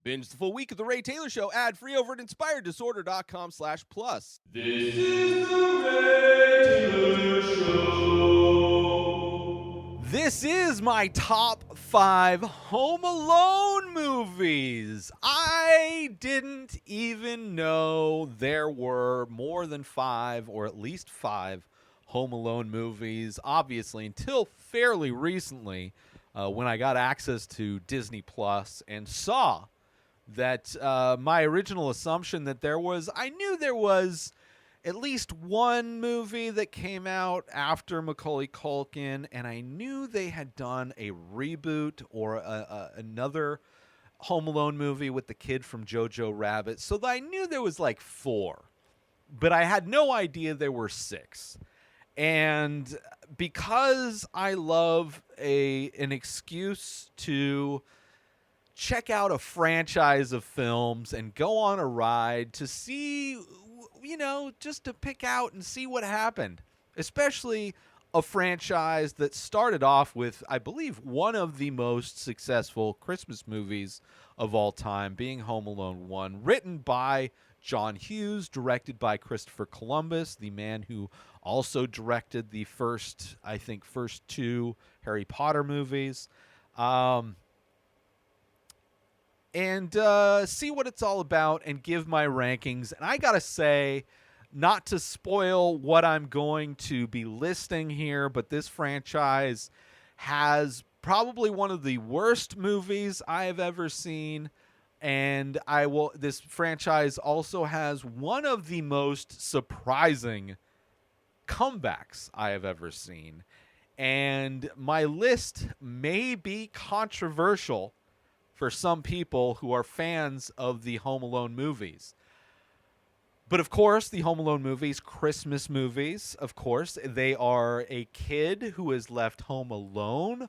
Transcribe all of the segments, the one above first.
Binge the full week of The Ray Taylor Show ad-free over at inspireddisorder.com/plus. This is The Ray Taylor Show. This is my top 5 Home Alone movies. I didn't even know there were more than 5, or at least 5, Home Alone movies, obviously, until fairly recently when I got access to Disney Plus and saw that my original assumption that I knew there was at least one movie that came out after Macaulay Culkin, and I knew they had done a reboot or another Home Alone movie with the kid from Jojo Rabbit. So I knew there was like 4, but I had no idea there were 6. And because I love an excuse to check out a franchise of films and go on a ride to see, just to pick out and see what happened. Especially a franchise that started off with, I believe, one of the most successful Christmas movies of all time, being Home Alone 1, written by John Hughes, directed by Christopher Columbus, the man who also directed the first 2 Harry Potter movies. And see what it's all about and give my rankings. And I gotta say, not to spoil what I'm going to be listing here, but this franchise has probably one of the worst movies I have ever seen. And this franchise also has one of the most surprising comebacks I have ever seen. And my list may be controversial for some people who are fans of the Home Alone movies. But of course, the Home Alone movies, Christmas movies, of course, they are a kid who is left home alone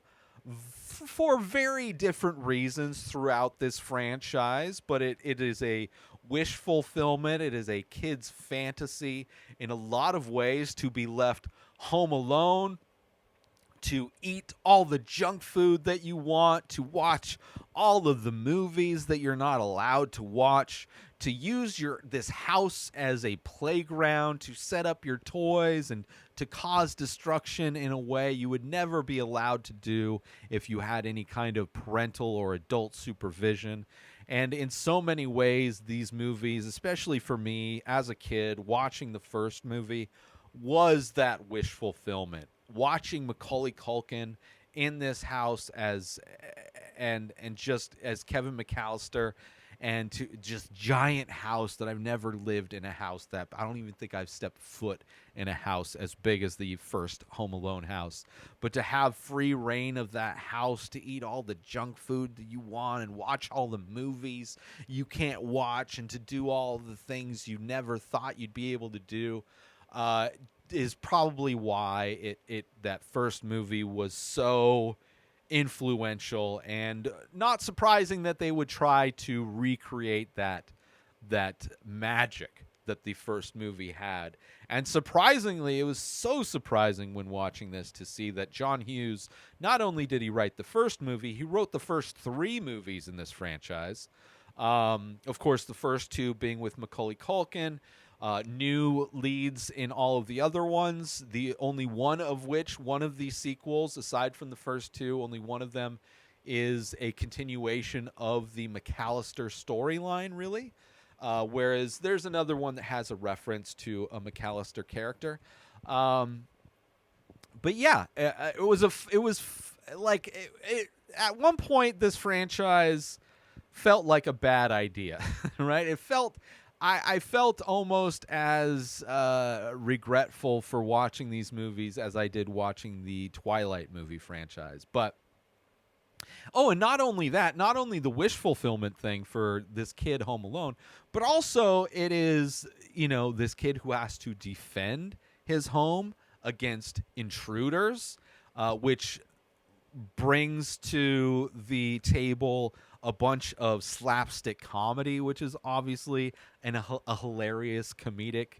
for very different reasons throughout this franchise. But it is a wish fulfillment. It is a kid's fantasy in a lot of ways to be left home alone, to eat all the junk food that you want, to watch all of the movies that you're not allowed to watch, to use this house as a playground, to set up your toys and to cause destruction in a way you would never be allowed to do if you had any kind of parental or adult supervision. And in so many ways, these movies, especially for me as a kid, watching the first movie was that wish fulfillment. Watching Macaulay Culkin in this house and just as Kevin McAllister, and to just giant house that I've never lived in a house that I don't even think I've stepped foot in a house as big as the first Home Alone house. But to have free reign of that house, to eat all the junk food that you want and watch all the movies you can't watch, and to do all the things you never thought you'd be able to do, is probably why that first movie was so influential, and not surprising that they would try to recreate that magic that the first movie had. And surprisingly, it was so surprising when watching this to see that John Hughes, not only did he write the first movie, he wrote the first 3 movies in this franchise. Of course, the first 2 being with Macaulay Culkin, new leads in all of the other ones, the only one of the sequels, aside from the first 2, only one of them is a continuation of the McAllister storyline, really. Whereas there's another one that has a reference to a McAllister character. But yeah, at one point this franchise felt like a bad idea, right? I felt almost as regretful for watching these movies as I did watching the Twilight movie franchise. But and not only that, not only the wish fulfillment thing for this kid home alone, but also it is, this kid who has to defend his home against intruders, which brings to the table a bunch of slapstick comedy, which is obviously a hilarious comedic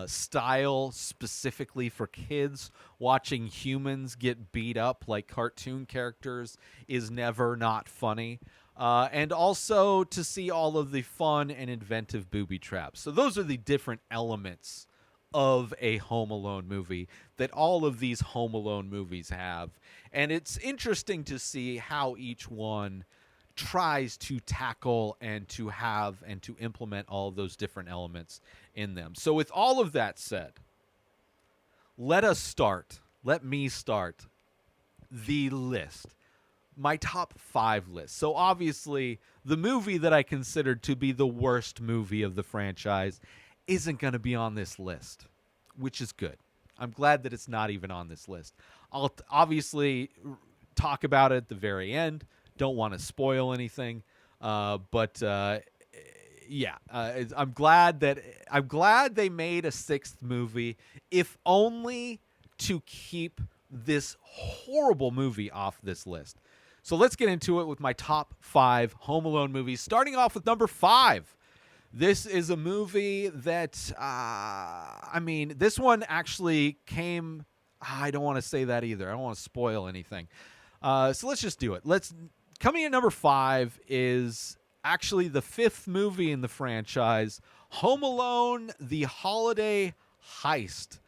style specifically for kids. Watching humans get beat up like cartoon characters is never not funny. and also to see all of the fun and inventive booby traps. So those are the different elements of a Home Alone movie that all of these Home Alone movies have. And it's interesting to see how each one tries to tackle and to have and to implement all of those different elements in them. So with all of that said, let me start the list. My top 5 list. So obviously, the movie that I considered to be the worst movie of the franchise isn't going to be on this list, which is good. I'm glad that it's not even on this list. I'll obviously talk about it at the very end. Don't want to spoil anything, but I'm glad they made a 6th movie, if only to keep this horrible movie off this list. So let's get into it with my top 5 Home Alone movies, starting off with number 5. This is a movie that, this one actually came. I don't want to say that either. I don't want to spoil anything. So let's just do it. Coming in number 5 is actually the 5th movie in the franchise, Home Alone: The Holiday Heist.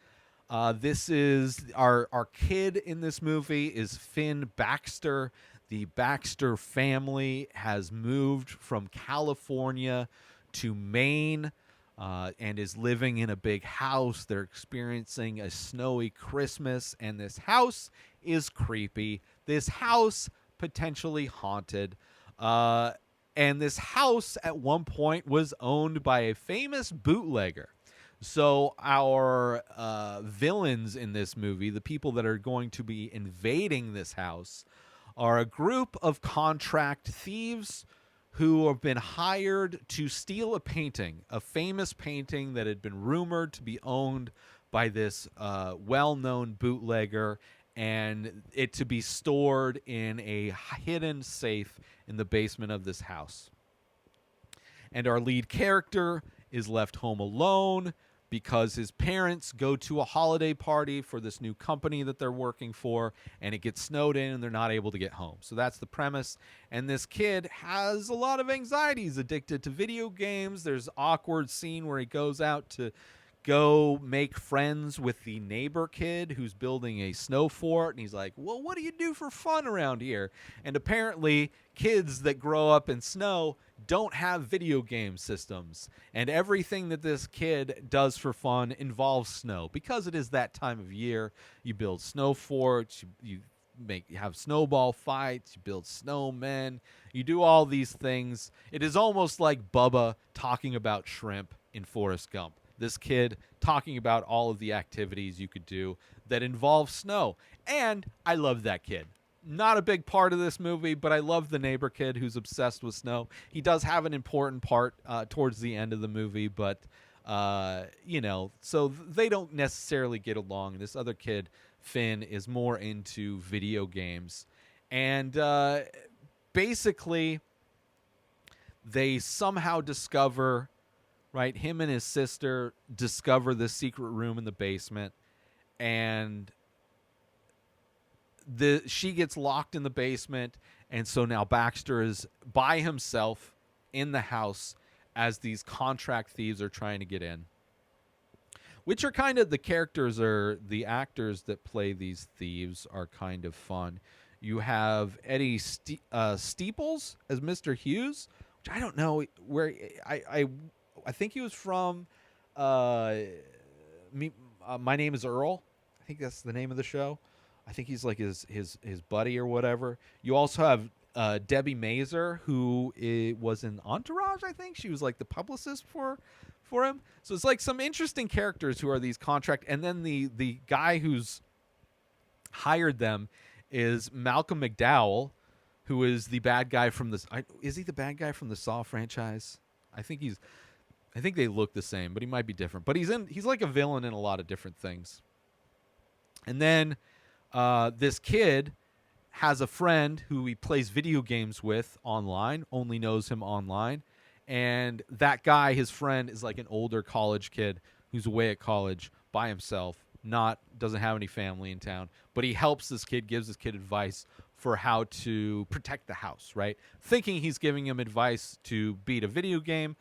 This is our kid in this movie is Finn Baxter. The Baxter family has moved from California to Maine and is living in a big house. They're experiencing a snowy Christmas, and this house is creepy. This house potentially haunted. And this house at one point was owned by a famous bootlegger. So our villains in this movie, the people that are going to be invading this house, are a group of contract thieves who have been hired to steal a painting, a famous painting that had been rumored to be owned by this well-known bootlegger, and it to be stored in a hidden safe in the basement of this house. And our lead character is left home alone because his parents go to a holiday party for this new company that they're working for, and it gets snowed in and they're not able to get home. So that's the premise. And this kid has a lot of anxiety. He's addicted to video games. There's an awkward scene where he goes out to go make friends with the neighbor kid who's building a snow fort, and he's like, well, what do you do for fun around here? And apparently kids that grow up in snow don't have video game systems, and everything that this kid does for fun involves snow because it is that time of year. You build snow forts, you have snowball fights, you build snowmen, you do all these things. It is almost like Bubba talking about shrimp in Forrest Gump. This kid talking about all of the activities you could do that involve snow. And I love that kid. Not a big part of this movie, but I love the neighbor kid who's obsessed with snow. He does have an important part towards the end of the movie, but, so they don't necessarily get along. This other kid, Finn, is more into video games. And basically, they somehow discover... Right, him and his sister discover this secret room in the basement, and she gets locked in the basement, and so now Baxter is by himself in the house as these contract thieves are trying to get in. Which are kind of the characters, or the actors that play these thieves are kind of fun. You have Eddie Steeples as Mr. Hughes, which I don't know where I think he was from My Name is Earl. I think that's the name of the show. I think he's like his buddy or whatever. You also have Debbie Mazur, who was in Entourage, I think. She was like the publicist for him. So it's like some interesting characters who are these contract. And then the guy who's hired them is Malcolm McDowell, who is the bad guy from this. Is he the bad guy from the Saw franchise? I think they look the same, but he might be different. But he's like a villain in a lot of different things. And then this kid has a friend who he plays video games with online, only knows him online. And that guy, his friend, is like an older college kid who's away at college by himself, doesn't have any family in town. But he helps this kid, gives this kid advice for how to protect the house, right? Thinking he's giving him advice to beat a video game,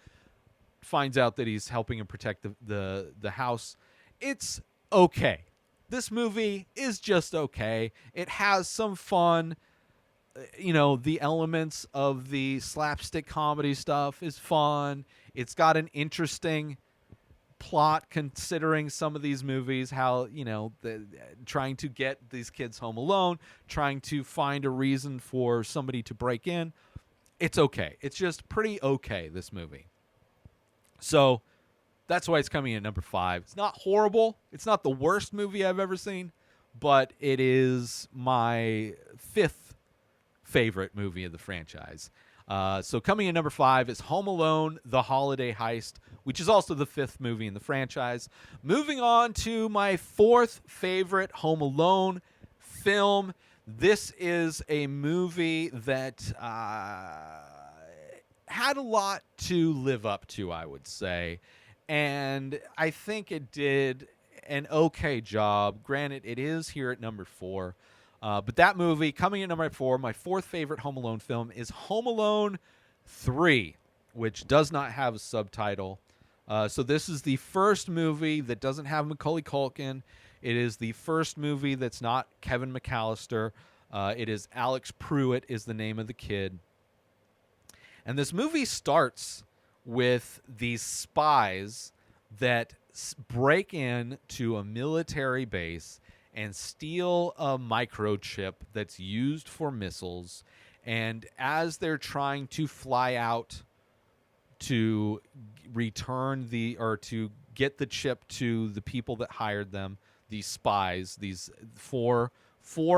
finds out that he's helping him protect the house. It's okay. This movie is just okay. It has some fun. The elements of the slapstick comedy stuff is fun. It's got an interesting plot considering some of these movies, how trying to get these kids home alone, trying to find a reason for somebody to break in. It's okay. It's just pretty okay, this movie. So that's why it's coming in at number 5. It's not horrible. It's not the worst movie I've ever seen, but it is my 5th favorite movie of the franchise. So coming in number 5 is Home Alone, The Holiday Heist, which is also the 5th movie in the franchise. Moving on to my 4th favorite Home Alone film. This is a movie that had a lot to live up to, I would say. And I think it did an okay job. Granted, it is here at number 4. But that movie, coming in number 4, my 4th favorite Home Alone film, is Home Alone 3, which does not have a subtitle. So this is the first movie that doesn't have Macaulay Culkin. It is the first movie that's not Kevin McAllister. It is Alex Pruitt is the name of the kid. And this movie starts with these spies that break in to a military base and steal a microchip that's used for missiles. And as they're trying to fly out to return to get the chip to the people that hired them, these spies, these four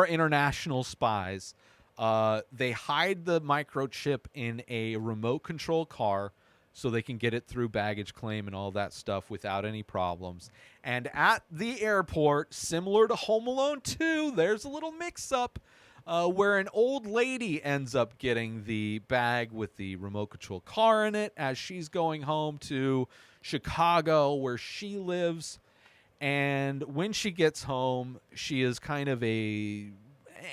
international spies, they hide the microchip in a remote control car so they can get it through baggage claim and all that stuff without any problems. And at the airport, similar to Home Alone 2, there's a little mix-up where an old lady ends up getting the bag with the remote control car in it as she's going home to Chicago where she lives. And when she gets home, she is kind of a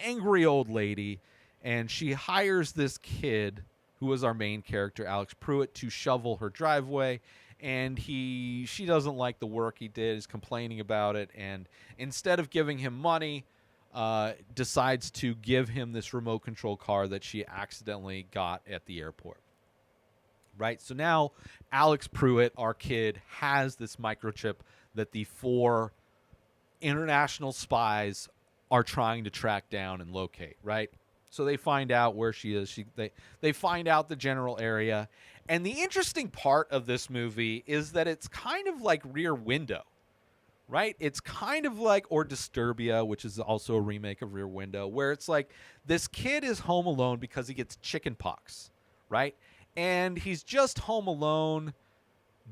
angry old lady, and she hires this kid who is our main character, Alex Pruitt, to shovel her driveway. And she doesn't like the work he did, is complaining about it, and instead of giving him money, decides to give him this remote control car that she accidentally got at the airport. Right? So now Alex Pruitt, our kid, has this microchip that the 4 international spies are trying to track down and locate, right? So they find out where she is. They find out the general area. And the interesting part of this movie is that it's kind of like Rear Window, right? It's kind of like Or Disturbia, which is also a remake of Rear Window, where it's like this kid is home alone because he gets chicken pox, right? And he's just home alone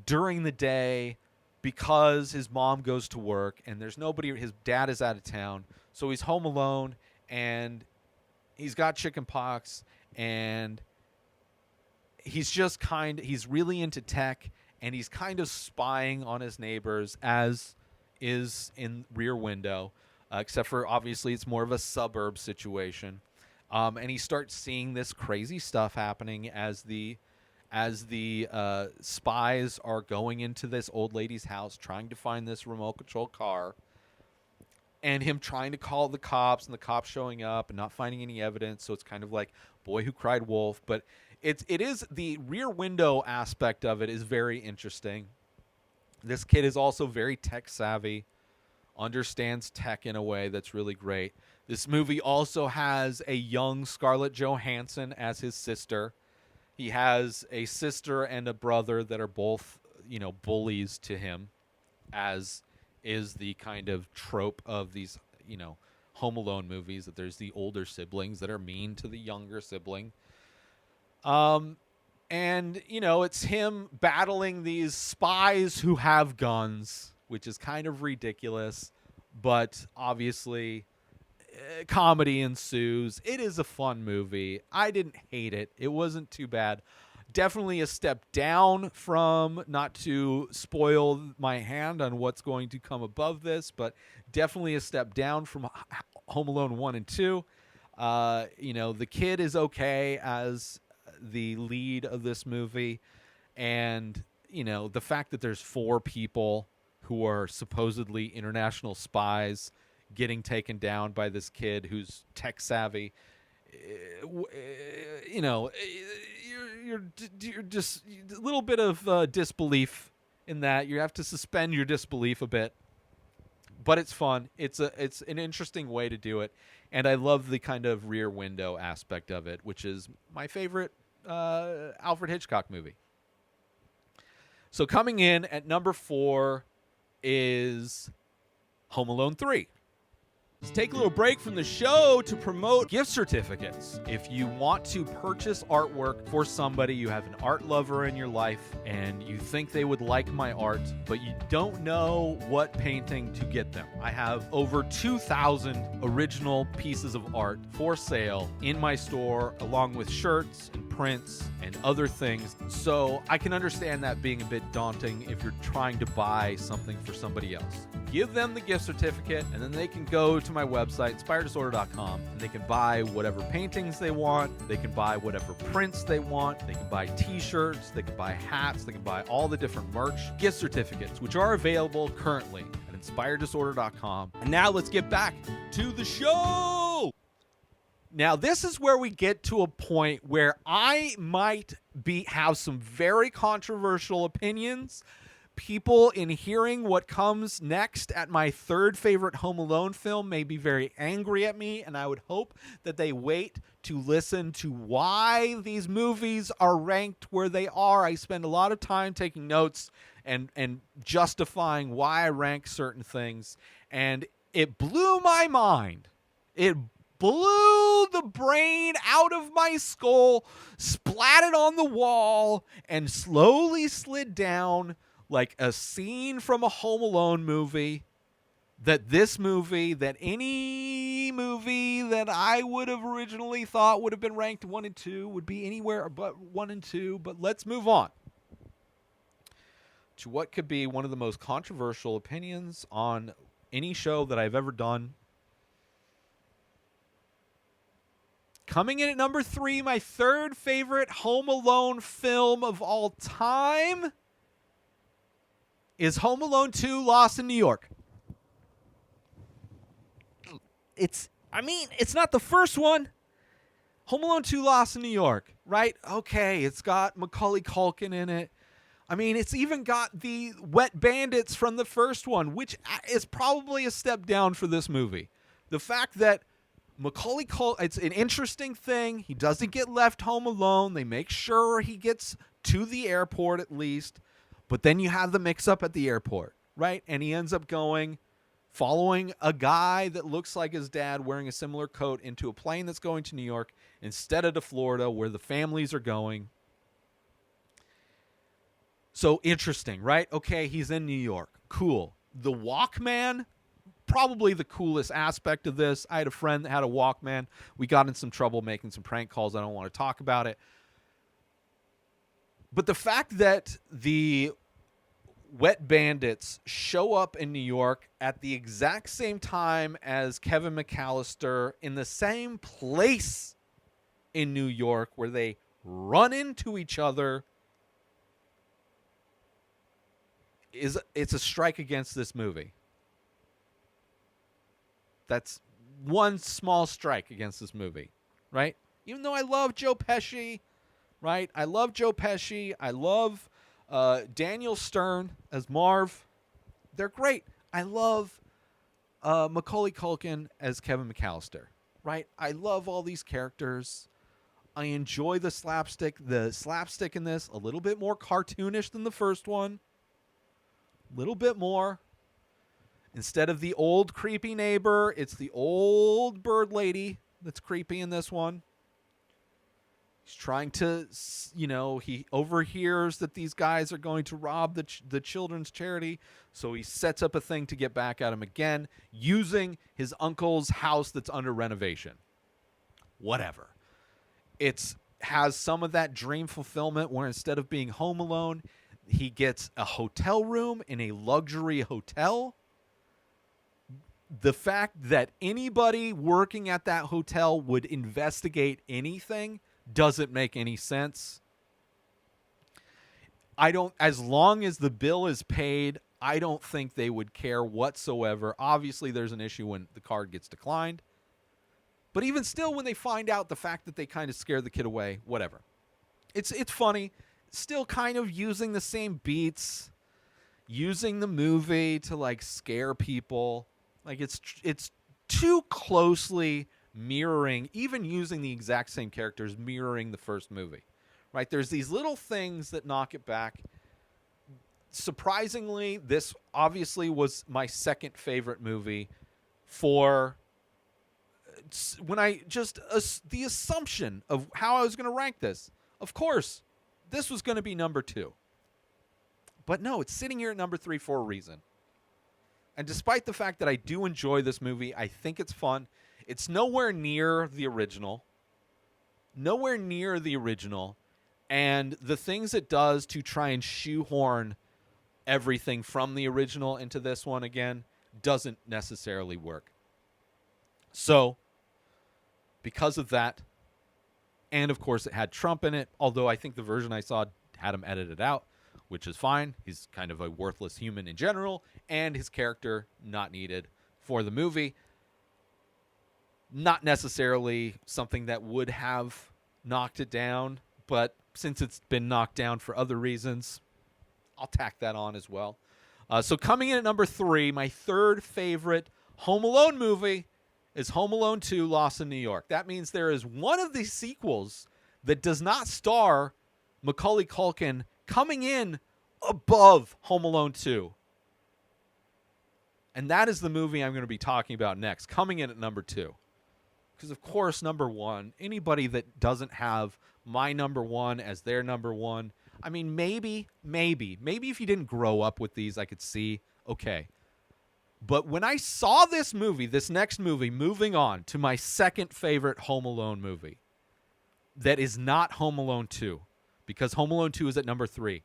during the day because his mom goes to work and there's nobody. His dad is out of town. So he's home alone and he's got chicken pox, and he's really into tech, and he's kind of spying on his neighbors, as is in Rear Window, except for obviously it's more of a suburb situation. And he starts seeing this crazy stuff happening as the spies are going into this old lady's house trying to find this remote control car. And him trying to call the cops, and the cops showing up and not finding any evidence. So it's kind of like Boy Who Cried Wolf. But it is the Rear Window aspect of it is very interesting. This kid is also very tech savvy, understands tech in a way that's really great. This movie also has a young Scarlett Johansson as his sister. He has a sister and a brother that are both, bullies to him, as is the kind of trope of these, Home Alone movies, that there's the older siblings that are mean to the younger sibling. And, it's him battling these spies who have guns, which is kind of ridiculous, but obviously comedy ensues. It is a fun movie. I didn't hate it. It wasn't too bad. Definitely a step down from, not to spoil my hand on what's going to come above this, but definitely a step down from Home Alone 1 and 2. The kid is okay as the lead of this movie, and the fact that there's 4 people who are supposedly international spies getting taken down by this kid who's tech savvy. You're just a little bit of disbelief in that. You have to suspend your disbelief a bit, but it's fun. It's an interesting way to do it, and I love the kind of Rear Window aspect of it, which is my favorite Alfred Hitchcock movie. So coming in at number 4 is Home Alone 3. Let's take a little break from the show to promote gift certificates. If you want to purchase artwork for somebody, you have an art lover in your life, and you think they would like my art, but you don't know what painting to get them. I have over 2,000 original pieces of art for sale in my store, along with shirts and prints and other things. So I can understand that being a bit daunting if you're trying to buy something for somebody else. Give them the gift certificate, and then they can go to my website, inspireddisorder.com, and they can buy whatever paintings they want. They can buy whatever prints they want. They can buy t-shirts. They can buy hats. They can buy all the different merch. Gift certificates, which are available currently at inspireddisorder.com. And now let's get back to the show. Now, this is where we get to a point where I might have some very controversial opinions. People, in hearing what comes next at my 3rd favorite Home Alone film, may be very angry at me, and I would hope that they wait to listen to why these movies are ranked where they are. I spend a lot of time taking notes and justifying why I rank certain things, and it blew my mind. It blew the brain out of my skull, splatted on the wall, and slowly slid down like a scene from a Home Alone movie, that this movie, that any movie that I would have originally thought would have been ranked 1 and 2 would be anywhere but 1 and 2. But let's move on to what could be one of the most controversial opinions on any show that I've ever done. Coming in at number 3, my 3rd favorite Home Alone film of all time is Home Alone 2: Lost in New York. It's not the first one. Home Alone 2: Lost in New York, right? Okay, it's got Macaulay Culkin in it. It's even got the wet bandits from the first one, which is probably a step down for this movie. The fact that Macaulay Culkin, it's an interesting thing. He doesn't get left home alone. They make sure he gets to the airport at least. But then you have the mix-up at the airport, right? And he ends up following a guy that looks like his dad wearing a similar coat into a plane that's going to New York instead of to Florida, where the families are going. So interesting, right? Okay, he's in New York. Cool. The Walkman, probably the coolest aspect of this. I had a friend that had a Walkman. We got in some trouble making some prank calls. I don't want to talk about it. But the fact that the wet bandits show up in New York at the exact same time as Kevin McAllister in the same place in New York where they run into each other it's a strike against this movie. That's one small strike against this movie, right? Even though I love Joe Pesci, right? I love Joe Pesci. I love Daniel Stern as Marv. They're great. I love Macaulay Culkin as Kevin McAllister, right? I love all these characters. I enjoy the slapstick. The slapstick in this, a little bit more cartoonish than the first one. A little bit more. Instead of the old creepy neighbor, it's the old bird lady that's creepy in this one. He's trying to, he overhears that these guys are going to rob the children's charity, so he sets up a thing to get back at him again, using his uncle's house that's under renovation. Whatever. It has some of that dream fulfillment where instead of being home alone, he gets a hotel room in a luxury hotel. the fact that anybody working at that hotel would investigate anything doesn't make any sense. As long as the bill is paid, I don't think they would care whatsoever. Obviously, there's an issue when the card gets declined. But even still, when they find out the fact that they kind of scare the kid away, whatever. It's funny. Still kind of using the same beats, using the movie to like scare people. Like it's too closely mirroring, even using the exact same characters, mirroring the first movie. Right? There's these little things that knock it back. Surprisingly, this obviously was my second favorite movie for when I just the assumption of how I was going to rank this. Of course, this was going to be number 2. But no, it's sitting here at number 3 for a reason. And despite the fact that I do enjoy this movie, I think it's fun. It's nowhere near the original. Nowhere near the original. And the things it does to try and shoehorn everything from the original into this one again doesn't necessarily work. So, because of that, and of course it had Trump in it, although I think the version I saw had him edited out, which is fine. He's kind of a worthless human in general, and his character not needed for the movie. Not necessarily something that would have knocked it down, but since it's been knocked down for other reasons, I'll tack that on as well. So coming in at number 3, my third favorite Home Alone movie is Home Alone 2, Lost in New York. That means there is one of these sequels that does not star Macaulay Culkin coming in above Home Alone 2. And that is the movie I'm going to be talking about next, coming in at number 2. Because, of course, number 1, anybody that doesn't have my number 1 as their number 1, I mean, maybe if you didn't grow up with these, I could see, okay. But when I saw this movie, this next movie, moving on to my second favorite Home Alone movie, that is not Home Alone 2, because Home Alone 2 is at number 3.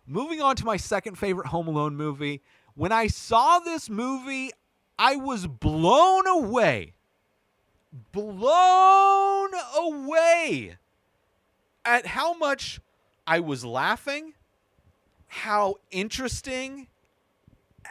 Moving on to my second favorite Home Alone movie, when I saw this movie, I was blown away. Blown away at how much I was laughing, how interesting,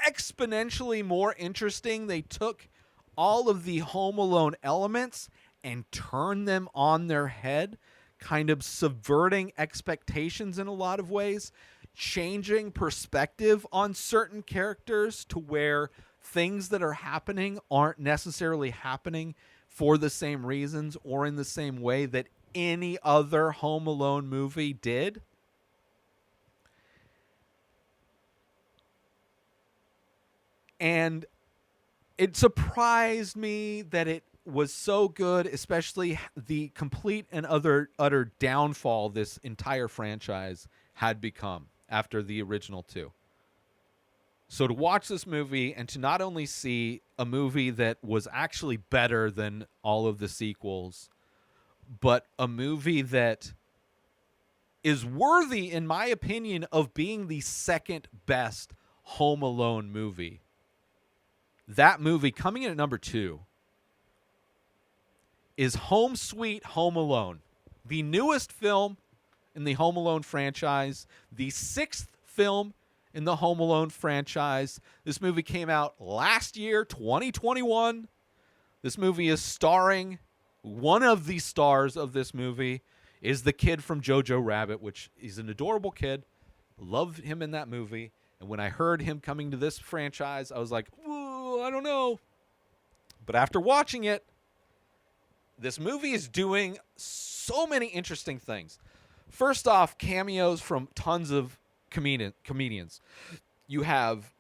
exponentially more interesting they took all of the Home Alone elements and turned them on their head, kind of subverting expectations in a lot of ways, changing perspective on certain characters to where things that are happening aren't necessarily happening for the same reasons or in the same way that any other Home Alone movie did. And it surprised me that it was so good, especially the complete and utter downfall this entire franchise had become after the original 2. So to watch this movie and to not only see a movie that was actually better than all of the sequels, but a movie that is worthy, in my opinion, of being the second best Home Alone movie. That movie, coming in at number 2, is Home Sweet Home Alone, the newest film in the Home Alone franchise, the 6th film in the Home Alone franchise. This movie came out last year, 2021. This movie is starring, one of the stars of this movie is the kid from Jojo Rabbit, which is an adorable kid. Loved him in that movie. And when I heard him coming to this franchise, I was like, ooh, I don't know. But after watching it, this movie is doing so many interesting things. First off, cameos from tons of comedians. You have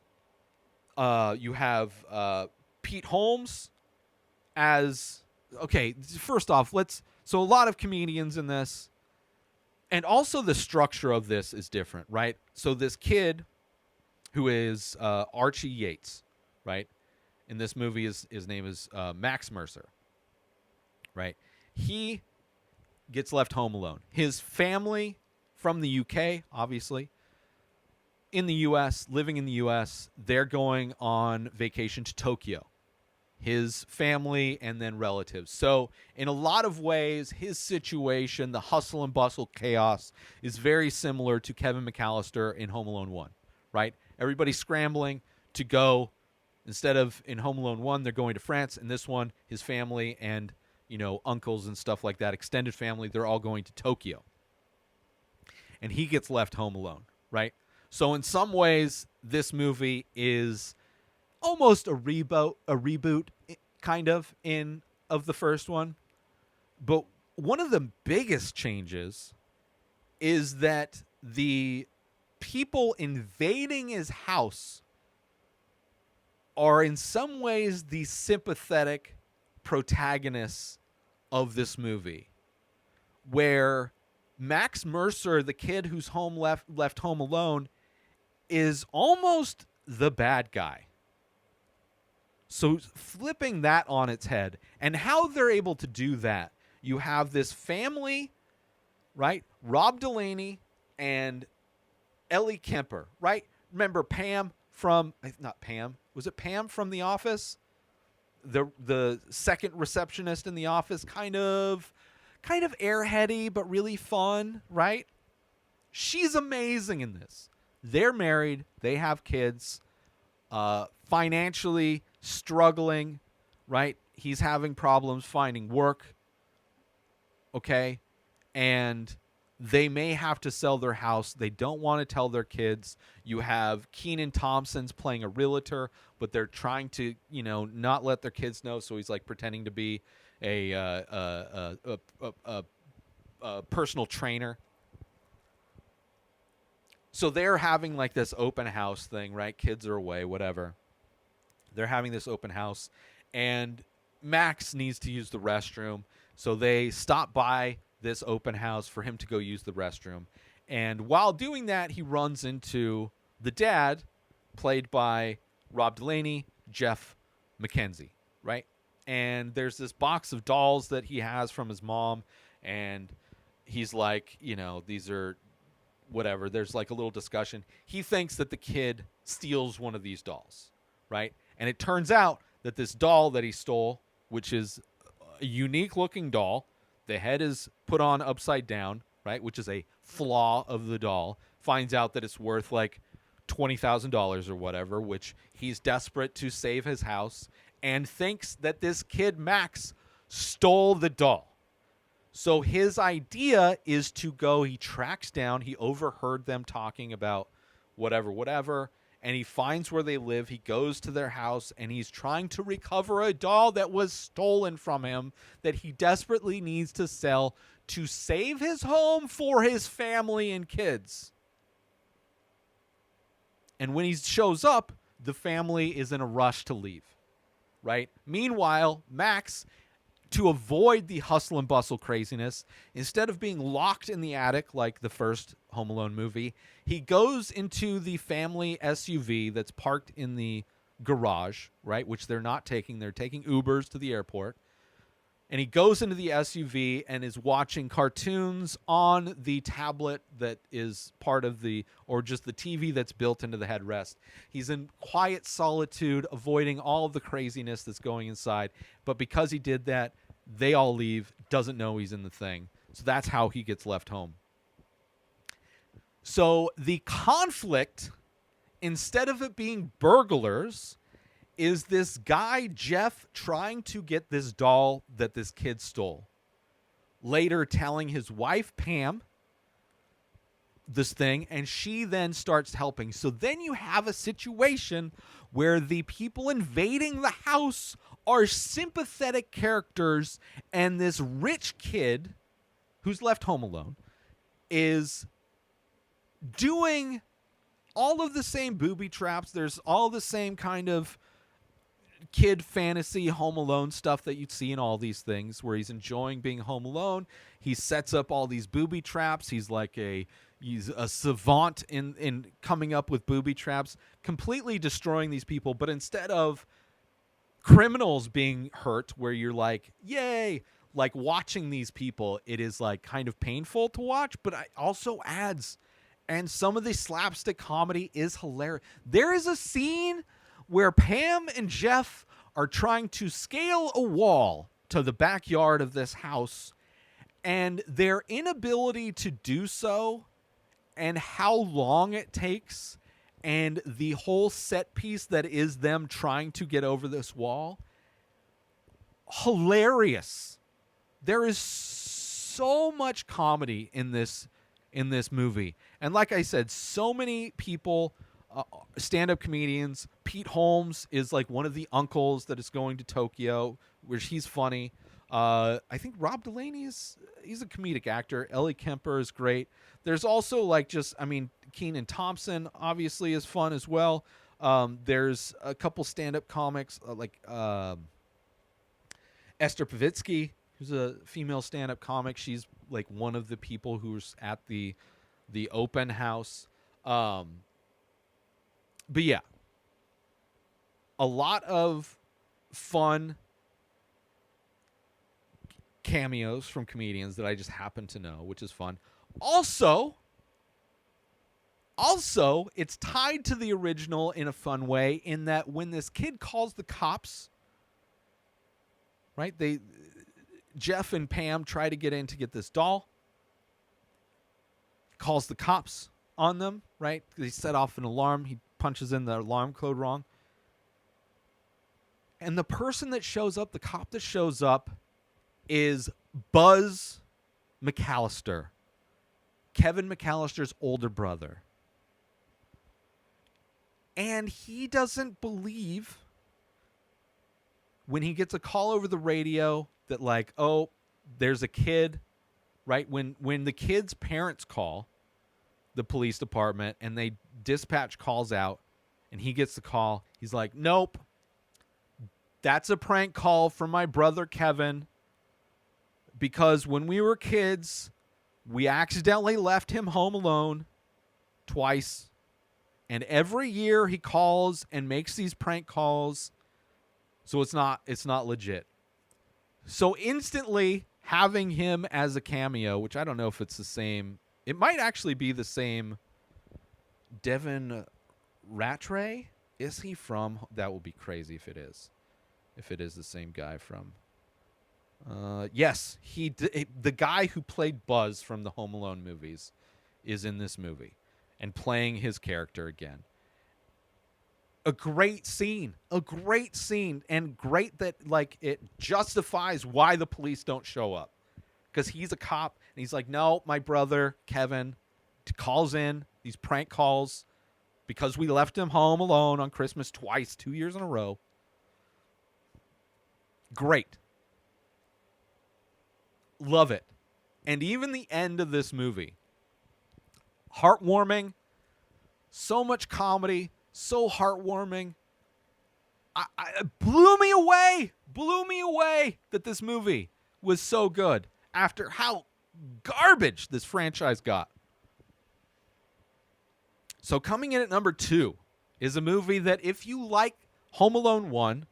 Pete Holmes as, okay, first off, so a lot of comedians in this, and also the structure of this is different, right? So this kid who is Archie Yates, right? In this movie, his name is Max Mercer, right? He gets left home alone. His family from the UK, obviously, in the U.S., living in the U.S., they're going on vacation to Tokyo. his family, and then relatives. So in a lot of ways, his situation, the hustle and bustle chaos, is very similar to Kevin McAllister in Home Alone 1, right? Everybody's scrambling to go. Instead of in Home Alone 1, they're going to France. In this one, his family and, uncles and stuff like that, extended family, they're all going to Tokyo. And he gets left home alone, right? So in some ways, this movie is almost a reboot kind of of the first one. But one of the biggest changes is that the people invading his house are in some ways the sympathetic protagonists of this movie, where Max Mercer, the kid who's left home alone, is almost the bad guy. So flipping that on its head, and how they're able to do that, you have this family, right? Rob Delaney and Ellie Kemper, right? Remember Pam from, not Pam, was it Pam from The Office? The second receptionist in The Office, kind of airheady, but really fun, right? She's amazing in this. They're married. They have kids. Financially struggling, right? He's having problems finding work. Okay? And they may have to sell their house. They don't want to tell their kids. You have Kenan Thompson's playing a realtor, but they're trying to, not let their kids know. So he's like pretending to be a personal trainer. So they're having like this open house thing, right? Kids are away, whatever. They're having this open house, and Max needs to use the restroom. So they stop by this open house for him to go use the restroom. And while doing that, he runs into the dad, played by Rob Delaney, Jeff McKenzie, right? And there's this box of dolls that he has from his mom, and he's like, these are whatever. There's like a little discussion. He thinks that the kid steals one of these dolls, right? And it turns out that this doll that he stole, which is a unique looking doll, the head is put on upside down, right? Which is a flaw of the doll. Finds out that it's worth like $20,000 or whatever, which he's desperate to save his house, and thinks that this kid, Max, stole the doll. So his idea is to go, he tracks down, he overheard them talking about whatever, and he finds where they live. He goes to their house, and he's trying to recover a doll that was stolen from him that he desperately needs to sell to save his home for his family and kids. And when he shows up, the family is in a rush to leave, right? Meanwhile, Max, to avoid the hustle and bustle craziness, instead of being locked in the attic like the first Home Alone movie, he goes into the family SUV that's parked in the garage, right, which they're not taking. They're taking Ubers to the airport. And he goes into the SUV and is watching cartoons on the tablet that is part of or just the TV that's built into the headrest. He's in quiet solitude, avoiding all of the craziness that's going inside. But because he did that, they all leave, doesn't know he's in the thing. So that's how he gets left home. So the conflict, instead of it being burglars, is this guy, Jeff, trying to get this doll that this kid stole. Later telling his wife, Pam, this thing, and she then starts helping. So then you have a situation where the people invading the house are sympathetic characters, and this rich kid who's left home alone is doing all of the same booby traps. There's all the same kind of kid fantasy Home Alone stuff that you'd see in all these things, where he's enjoying being home alone. He sets up all these booby traps. He's a savant in coming up with booby traps, completely destroying these people. But instead of criminals being hurt, where you're like, yay, like watching these people, it is like kind of painful to watch, but it also adds, and some of the slapstick comedy is hilarious. There is a scene where Pam and Jeff are trying to scale a wall to the backyard of this house, and their inability to do so and how long it takes and the whole set piece that is them trying to get over this wall, hilarious. There is so much comedy in this movie. And like I said, so many people, stand-up comedians. Pete Holmes is like one of the uncles that is going to Tokyo, where he's funny. I think Rob Delaney he's a comedic actor. Ellie Kemper is great. There's also like Kenan Thompson obviously is fun as well. There's a couple stand-up comics like Esther Pavitsky, who's a female stand-up comic. She's like one of the people who's at the open house. But yeah, a lot of fun cameos from comedians that I just happen to know, which is fun. Also, it's tied to the original in a fun way, in that when this kid calls the cops, right? Jeff and Pam try to get in to get this doll. Calls the cops on them, right? They set off an alarm. He punches in the alarm code wrong. And the person that shows up, the cop that shows up, is Buzz McAllister, Kevin McAllister's older brother. And he doesn't believe when he gets a call over the radio that like, oh, there's a kid, right? When the kid's parents call the police department and they dispatch calls out and he gets the call, he's like, nope, that's a prank call from my brother Kevin, because when we were kids, we accidentally left him home alone twice. And every year he calls and makes these prank calls. So it's not legit. So instantly having him as a cameo, which I don't know if it's the same. It might actually be the same Devin Rattray. Is he from? That will be crazy if it is. If it is the same guy from. Yes, the guy who played Buzz from the Home Alone movies is in this movie and playing his character again. A great scene, and great that like it justifies why the police don't show up, because he's a cop and he's like, no, my brother Kevin calls in these prank calls because we left him home alone on Christmas twice, 2 years in a row. Great. Love it. And even the end of this movie, heartwarming, so much comedy, so heartwarming. It blew me away that this movie was so good after how garbage this franchise got. So coming in at number 2 is a movie that if you like Home Alone 1,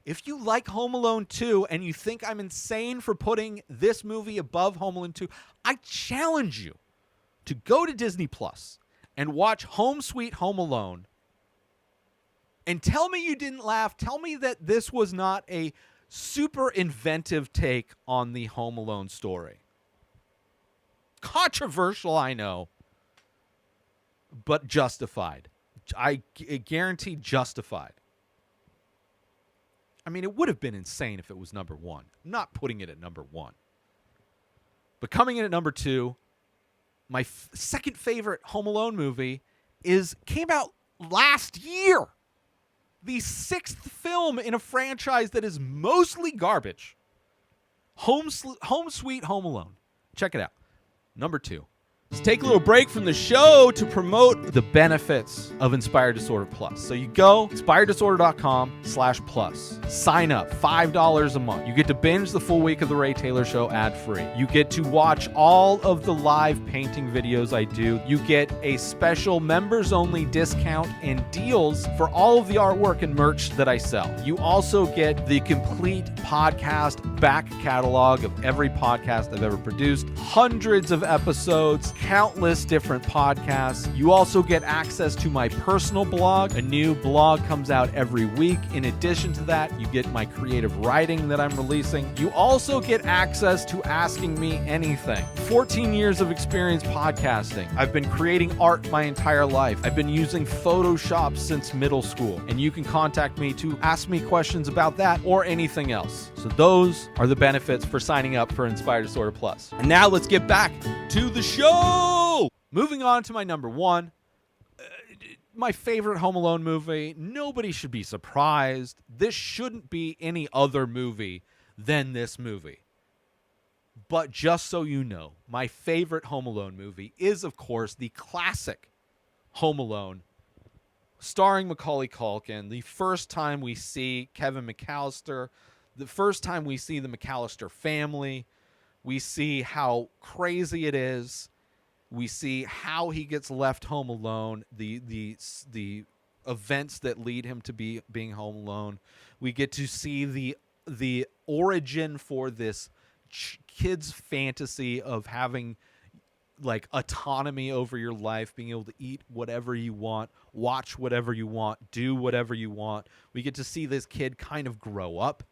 if you like Home Alone 2 and you think I'm insane for putting this movie above Home Alone 2, I challenge you to go to Disney Plus and watch Home Sweet Home Alone and tell me you didn't laugh. Tell me that this was not a super inventive take on the Home Alone story. Controversial, I know, but justified. I guarantee justified. I mean, it would have been insane if it was number 1. I'm not putting it at number 1. But coming in at number 2, my second favorite Home Alone movie came out last year. The 6th film in a franchise that is mostly garbage. Home Sweet Home Alone. Check it out. Number 2. Let's take a little break from the show to promote the benefits of Inspired Disorder Plus. So you go inspireddisorder.com/plus. Sign up, $5 a month. You get to binge the full week of The Ray Taylor Show ad-free. You get to watch all of the live painting videos I do. You get a special members-only discount and deals for all of the artwork and merch that I sell. You also get the complete podcast back catalog of every podcast I've ever produced. Hundreds of episodes, countless different podcasts. You also get access to my personal blog. A new blog comes out every week. In addition to that, you get my creative writing that I'm releasing. You also get access to asking me anything. 14 years of experience podcasting. I've been creating art my entire life. I've been using Photoshop since middle school, and you can contact me to ask me questions about that or anything else. So those are the benefits for signing up for Inspired Disorder Plus. And now let's get back to the show. Moving on to my number one, my favorite Home Alone movie. Nobody should be surprised. This shouldn't be any other movie than this movie. But just so you know, my favorite Home Alone movie is, of course, the classic Home Alone, starring Macaulay Culkin. The first time we see Kevin McAllister, the first time we see the McAllister family, we see how crazy it is. We see how he gets left home alone, the events that lead him to being home alone. We get to see the origin for this kid's fantasy of having like autonomy over your life, being able to eat whatever you want, watch whatever you want, do whatever you want. We get to see this kid kind of grow up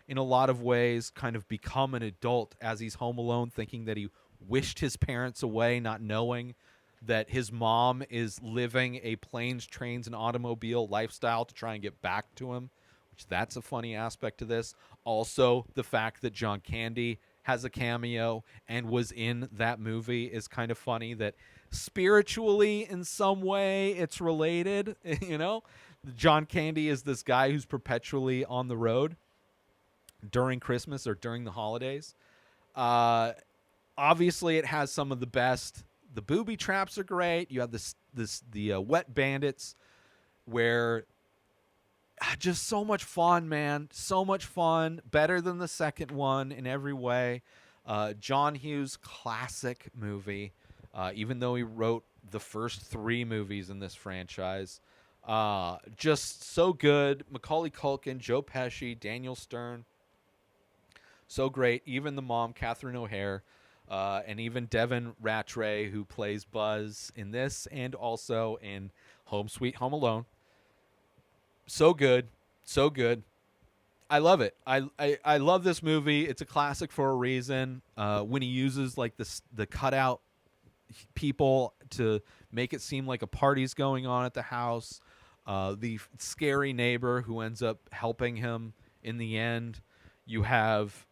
in a lot of ways, kind of become an adult as he's home alone, thinking that he wished his parents away, not knowing that his mom is living a planes, trains, and automobile lifestyle to try and get back to him, which that's a funny aspect to this. Also, the fact that John Candy has a cameo and was in that movie is kind of funny, that spiritually in some way it's related. You know, John Candy is this guy who's perpetually on the road during Christmas or during the holidays. Obviously it has some of the best. The booby traps are great. You have the wet bandits, where just so much fun, man. So much fun. Better than the second one in every way. John Hughes, classic movie. Even though he wrote the first 3 movies in this franchise. Just so good. Macaulay Culkin, Joe Pesci, Daniel Stern. So great. Even the mom, Catherine O'Hare. And even Devin Rattray, who plays Buzz in this and also in Home Sweet Home Alone. So good. So good. I love it. I love this movie. It's a classic for a reason. When he uses like the cutout people to make it seem like a party's going on at the house. The scary neighbor who ends up helping him in the end. You have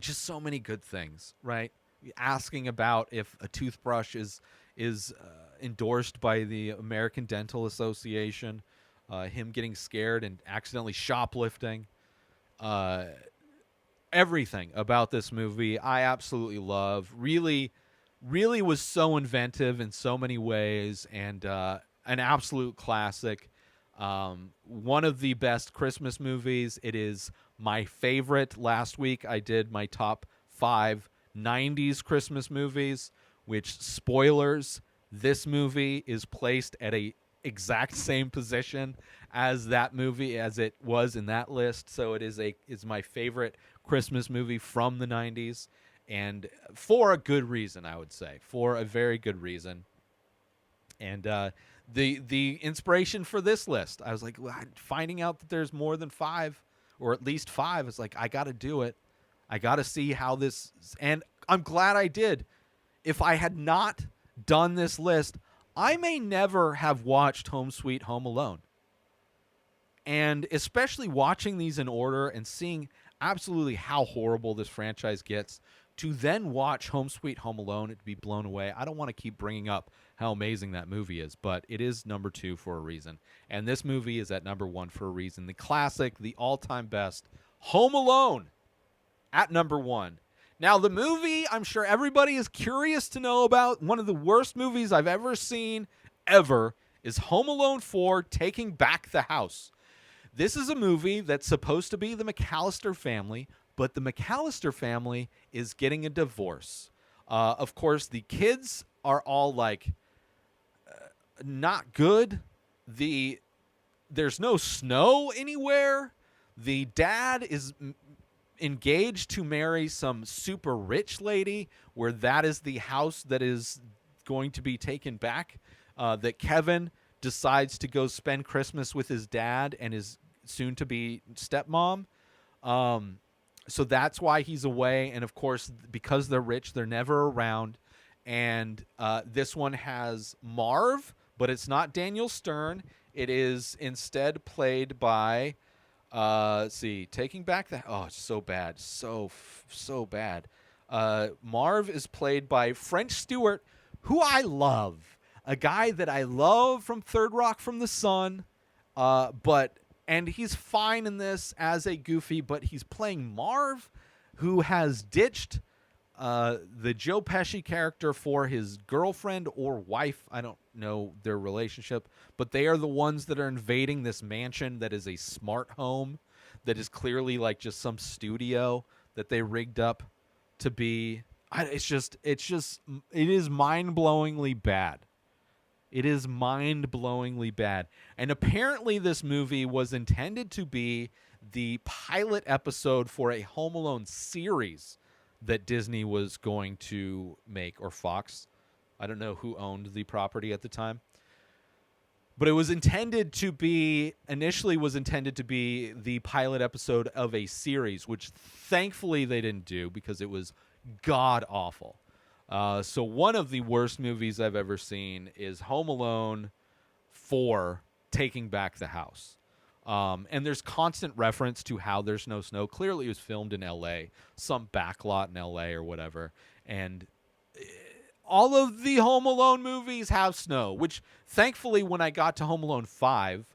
just so many good things, right? Asking about if a toothbrush is endorsed by the American Dental Association. Him getting scared and accidentally shoplifting. Everything about this movie I absolutely love. Really, really was so inventive in so many ways, and an absolute classic. One of the best Christmas movies. It is my favorite. Last week I did my top 5 90s Christmas movies, which, spoilers, this movie is placed at a exact same position as that movie as it was in that list. So it is my favorite Christmas movie from the 90s, and for a good reason, I would say, for a very good reason. And the inspiration for this list, I was like, finding out that there's more than 5 or at least 5, it's like, I got to do it. I got to see how this, and I'm glad I did. If I had not done this list, I may never have watched Home Sweet Home Alone. And especially watching these in order and seeing absolutely how horrible this franchise gets, to then watch Home Sweet Home Alone and be blown away. I don't want to keep bringing up how amazing that movie is, but it is number 2 for a reason. And this movie is at number 1 for a reason. The classic, the all-time best, Home Alone at number 1. Now, the movie I'm sure everybody is curious to know about, one of the worst movies I've ever seen, ever, is Home Alone 4, Taking Back the House. This is a movie that's supposed to be the McAllister family, but the McAllister family is getting a divorce. Of course, the kids are all like not good. There's no snow anywhere. The dad is engaged to marry some super rich lady, where that is the house that is going to be taken back, that Kevin decides to go spend Christmas with his dad and his soon-to-be stepmom. So that's why he's away. And, of course, because they're rich, they're never around. And this one has Marv, but it's not Daniel Stern. It is instead played by, let's see, Taking Back the... Oh, it's so bad. So bad. Marv is played by French Stewart, who I love. A guy that I love from Third Rock from the Sun. And he's fine in this as a goofy, but he's playing Marv, who has ditched the Joe Pesci character for his girlfriend or wife. I don't know their relationship, but they are the ones that are invading this mansion that is a smart home that is clearly like just some studio that they rigged up to be. It is mind-blowingly bad. It is mind-blowingly bad. And apparently this movie was intended to be the pilot episode for a Home Alone series that Disney was going to make, or Fox. I don't know who owned the property at the time. But it was initially intended to be the pilot episode of a series, which thankfully they didn't do because it was god-awful. So one of the worst movies I've ever seen is Home Alone 4, Taking Back the House. And there's constant reference to how there's no snow. Clearly it was filmed in L.A., some backlot in L.A. or whatever. And all of the Home Alone movies have snow, which thankfully when I got to Home Alone 5,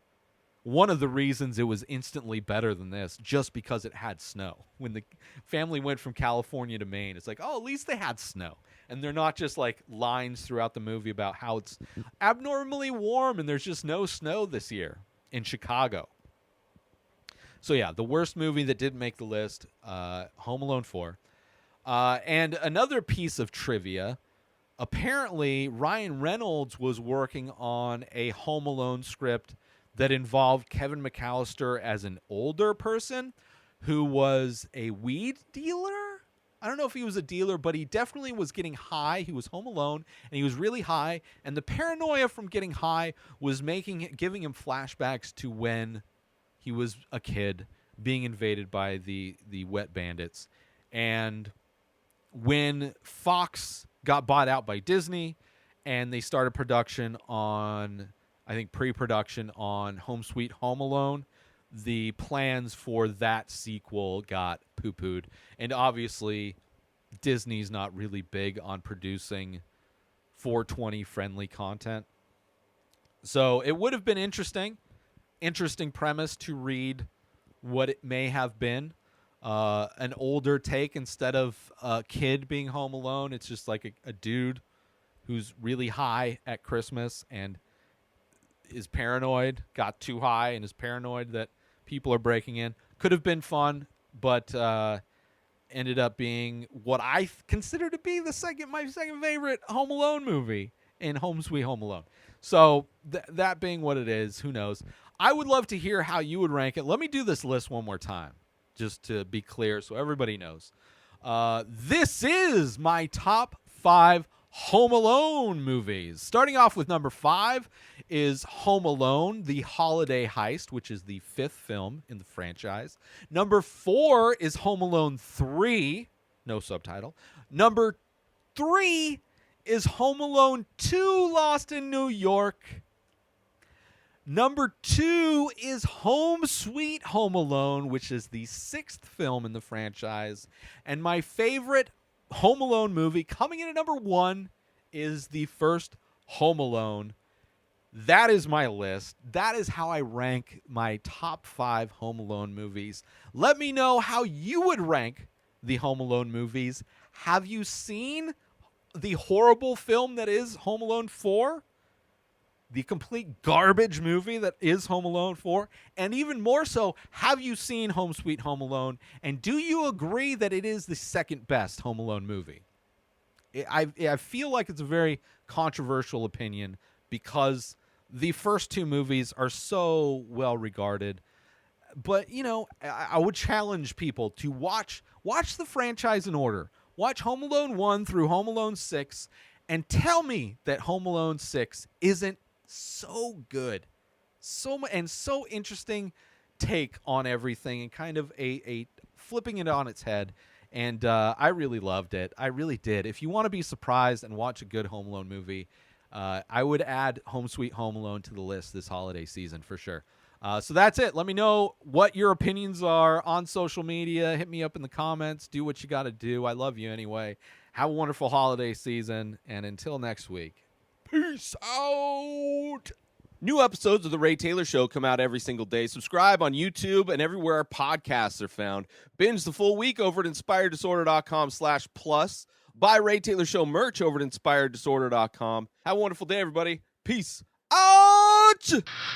one of the reasons it was instantly better than this, just because it had snow. When the family went from California to Maine, it's like, oh, at least they had snow. And they're not just like lines throughout the movie about how it's abnormally warm and there's just no snow this year in Chicago. So yeah, the worst movie that didn't make the list, Home Alone 4. And another piece of trivia, apparently Ryan Reynolds was working on a Home Alone script that involved Kevin McAllister as an older person who was a weed dealer. I don't know if he was a dealer, but he definitely was getting high. He was home alone, and he was really high. And the paranoia from getting high was giving him flashbacks to when he was a kid being invaded by the wet bandits. And when Fox got bought out by Disney and they started production on... I think pre-production on Home Sweet Home Alone, the plans for that sequel got poo-pooed. And obviously, Disney's not really big on producing 420-friendly content. So it would have been interesting premise to read what it may have been. An older take instead of a kid being home alone. It's just like a dude who's really high at Christmas and is paranoid, got too high and is paranoid that people are breaking in. Could have been fun, but ended up being what I consider to be my second favorite Home Alone movie in Home Sweet Home Alone. So that being what it is, who knows? I would love to hear how you would rank it. Let me do this list one more time, just to be clear so everybody knows. This is my top 5 Home Alone movies. Starting off with number 5 is Home Alone, The Holiday Heist, which is the 5th film in the franchise. Number 4 is Home Alone 3, no subtitle. Number 3 is Home Alone 2, Lost in New York. Number 2 is Home Sweet Home Alone, which is the 6th film in the franchise. And my favorite Home Alone movie coming in at number 1 is the first Home Alone. That is my list. That is how I rank my top 5 Home Alone movies. Let me know how you would rank the Home Alone movies. Have you seen the horrible film that is Home Alone 4? The complete garbage movie that is Home Alone 4? And even more so, have you seen Home Sweet Home Alone? And do you agree that it is the second best Home Alone movie? I feel like it's a very controversial opinion because the first 2 movies are so well regarded. But you know, I would challenge people to watch the franchise in order. Watch Home Alone 1 through Home Alone 6 and tell me that Home Alone 6 isn't so good. So interesting take on everything, and kind of a flipping it on its head. And I really loved it. I really did. If you want to be surprised and watch a good Home Alone movie, I would add Home Sweet Home Alone to the list this holiday season for sure. So that's it. Let me know what your opinions are on social media. Hit me up in the comments. Do what you got to do. I love you anyway. Have a wonderful holiday season. And until next week, peace out. New episodes of The Ray Taylor Show come out every single day. Subscribe on YouTube and everywhere our podcasts are found. Binge the full week over at inspireddisorder.com/plus. Buy Ray Taylor Show merch over at inspireddisorder.com. Have a wonderful day, everybody. Peace out!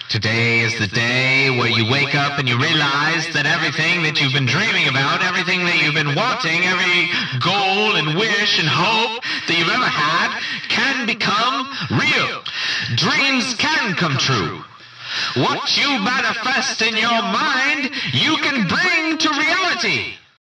Today is the day where you wake up and you realize that everything that you've been dreaming about, everything that you've been wanting, every goal and wish and hope that you've ever had can become real. Dreams can come true. What you manifest in your mind, you can bring to reality.